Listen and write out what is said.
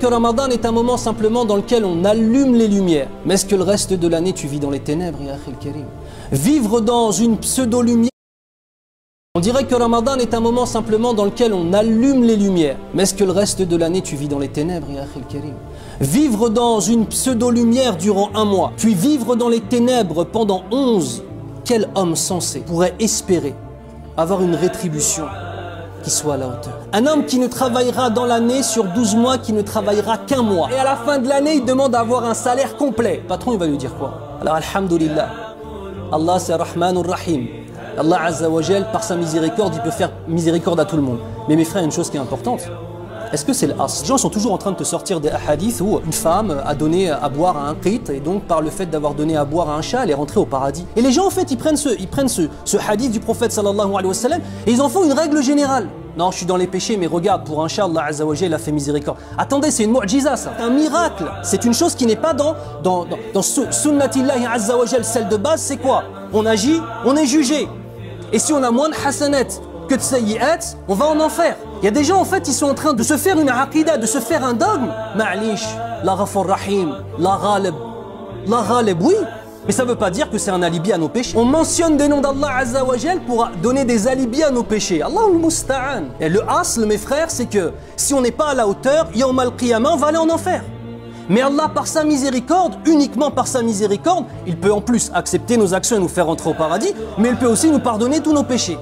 que Ramadan est un moment simplement dans lequel on allume les lumières. Mais est-ce que le reste de l'année tu vis dans les ténèbres, ya akhil karim? Vivre dans une pseudo-lumière. On dirait que Ramadan est un moment simplement dans lequel on allume les lumières. Mais est-ce que le reste de l'année tu vis dans les ténèbres, ya akhil karim? Vivre dans une pseudo-lumière durant un mois, puis vivre dans les ténèbres pendant 11, quel homme sensé pourrait espérer avoir une rétribution qui soit à la hauteur? Un homme qui ne travaillera dans l'année sur 12 mois, qui ne travaillera qu'un mois. Et à la fin de l'année, il demande à avoir un salaire complet. Le patron, il va lui dire quoi? Alors, alhamdulillah, Allah c'est Rahman Rahim. Allah Azza wa Jal, par sa miséricorde, il peut faire miséricorde à tout le monde. Mais mes frères, une chose qui est importante, est-ce que c'est l'as? Les gens sont toujours en train de te sortir des hadiths où une femme a donné à boire à un qit, et donc par le fait d'avoir donné à boire à un chat, elle est rentrée au paradis. Et les gens en fait, ils prennent ce hadith du prophète sallallahu alayhi wa sallam et ils en font une règle générale. Non, je suis dans les péchés, mais regarde, pour un chat, Allah Azza wa Jal, il a fait miséricorde. Attendez, c'est une mu'jiza ça, un miracle. C'est une chose qui n'est pas dans sunnatillahi Azza wa Jal, celle de base, c'est quoi? On agit, on est jugé. Et si on a moins de hasanat que de sayyi'at, on va en enfer. Il y a des gens en fait, ils sont en train de se faire une aqida, de se faire un dogme. Ma'lish, la ghafur rahim, la ghalib, oui. Mais ça ne veut pas dire que c'est un alibi à nos péchés. On mentionne des noms d'Allah Azza wa Jal pour donner des alibis à nos péchés. Allahul musta'an. Et le asl, mes frères, c'est que si on n'est pas à la hauteur, yawm al-qiyamah, on va aller en enfer. Mais Allah, par sa miséricorde, uniquement par sa miséricorde, il peut en plus accepter nos actions et nous faire entrer au paradis, mais il peut aussi nous pardonner tous nos péchés.